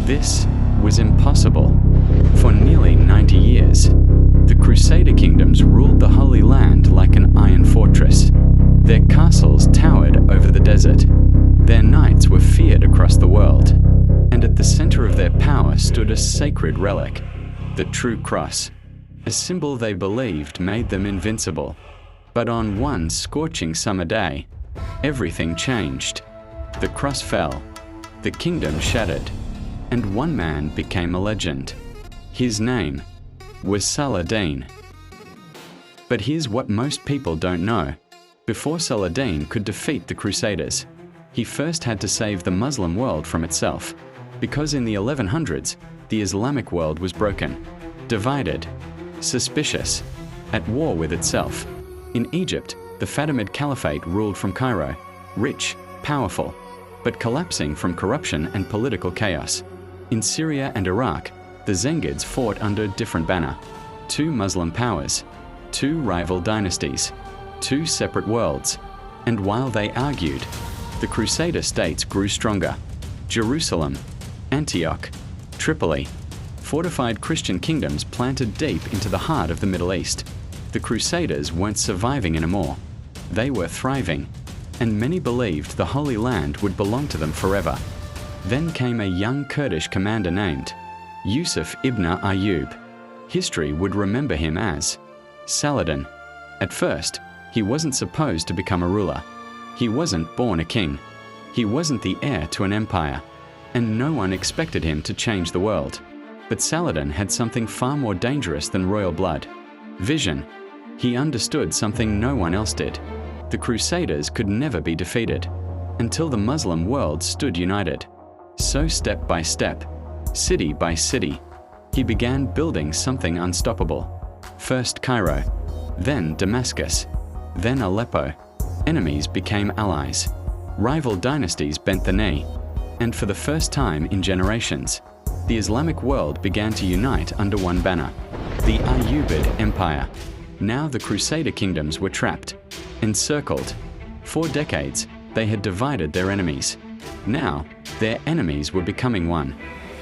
This was impossible. For nearly 90 years, the Crusader Kingdoms ruled the Holy Land like an iron fortress. Their castles towered over the desert. Their knights were feared across the world. And at the center of their power stood a sacred relic, the true cross, a symbol they believed made them invincible. But on one scorching summer day, everything changed. The cross fell, the kingdom shattered, and one man became a legend. His name was Saladin. But here's what most people don't know. Before Saladin could defeat the Crusaders, he first had to save the Muslim world from itself, because in the 1100s, the Islamic world was broken, divided, suspicious, at war with itself. In Egypt, the Fatimid Caliphate ruled from Cairo, rich, powerful, but collapsing from corruption and political chaos. In Syria and Iraq, the Zengids fought under a different banner. Two Muslim powers, two rival dynasties, two separate worlds. And while they argued, the Crusader states grew stronger. Jerusalem, Antioch, Tripoli, fortified Christian kingdoms planted deep into the heart of the Middle East. The Crusaders weren't surviving anymore. They were thriving, and many believed the Holy Land would belong to them forever. Then came a young Kurdish commander named Yusuf ibn Ayyub. History would remember him as Saladin. At first, he wasn't supposed to become a ruler. He wasn't born a king. He wasn't the heir to an empire, and no one expected him to change the world. But Saladin had something far more dangerous than royal blood: vision. He understood something no one else did. The Crusaders could never be defeated until the Muslim world stood united. So step by step, city by city, he began building something unstoppable. First Cairo, then Damascus, then Aleppo. Enemies became allies. Rival dynasties bent the knee. And for the first time in generations, the Islamic world began to unite under one banner: the Ayyubid Empire. Now the Crusader kingdoms were trapped, encircled. For decades, they had divided their enemies. Now, their enemies were becoming one.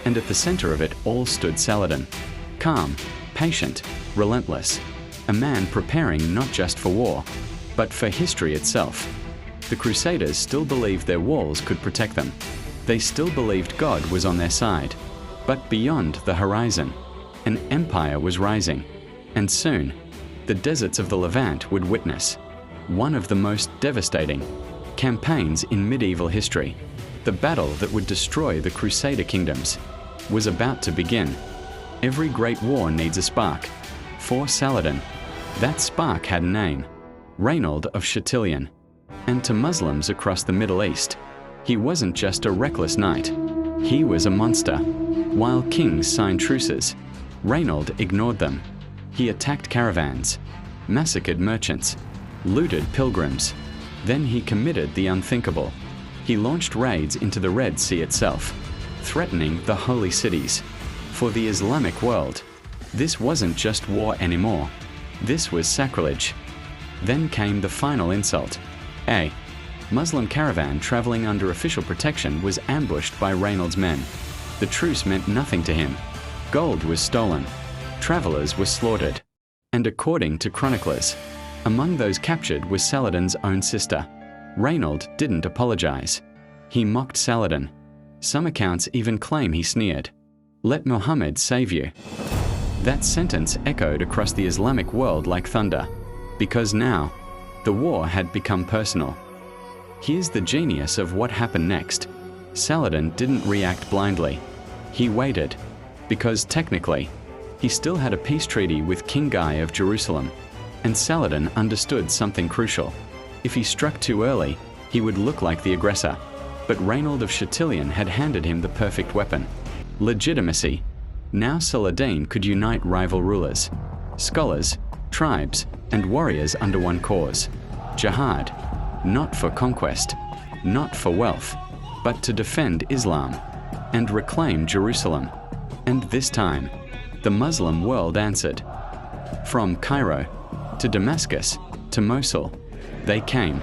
And at the center of it all stood Saladin. Calm, patient, relentless. A man preparing not just for war, but for history itself. The Crusaders still believed their walls could protect them. They still believed God was on their side. But beyond the horizon, an empire was rising. And soon, the deserts of the Levant would witness one of the most devastating campaigns in medieval history. The battle that would destroy the Crusader kingdoms was about to begin. Every great war needs a spark. For Saladin, that spark had a name: Raynald of Châtillon. And to Muslims across the Middle East, he wasn't just a reckless knight. He was a monster. While kings signed truces, Raynald ignored them. He attacked caravans, massacred merchants, looted pilgrims. Then he committed the unthinkable. He launched raids into the Red Sea itself, threatening the holy cities. For the Islamic world, this wasn't just war anymore. This was sacrilege. Then came the final insult. A Muslim caravan traveling under official protection was ambushed by Raynald's men. The truce meant nothing to him. Gold was stolen. Travelers were slaughtered. And according to chroniclers, among those captured was Saladin's own sister. Raynald didn't apologize. He mocked Saladin. Some accounts even claim he sneered, "Let Muhammad save you." That sentence echoed across the Islamic world like thunder, because now, the war had become personal. Here's the genius of what happened next. Saladin didn't react blindly. He waited, because technically, he still had a peace treaty with King Guy of Jerusalem, and Saladin understood something crucial. If he struck too early, he would look like the aggressor. But Raynald of Châtillon had handed him the perfect weapon: legitimacy. Now Saladin could unite rival rulers, scholars, tribes, and warriors under one cause: jihad. Not for conquest, not for wealth, but to defend Islam and reclaim Jerusalem. And this time, the Muslim world answered. From Cairo to Damascus to Mosul, they came: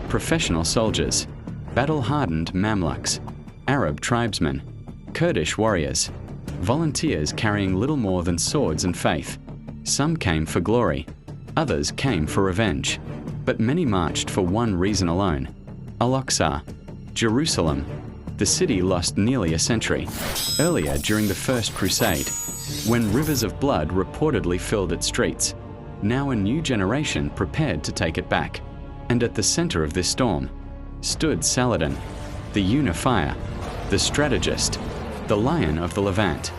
professional soldiers, battle-hardened Mamluks, Arab tribesmen, Kurdish warriors, volunteers carrying little more than swords and faith. Some came for glory, others came for revenge, but many marched for one reason alone: Al-Aqsa, Jerusalem, the city lost nearly a century earlier during the First Crusade, when rivers of blood reportedly filled its streets. Now a new generation prepared to take it back, and at the center of this storm stood Saladin, the unifier, the strategist, the lion of the Levant.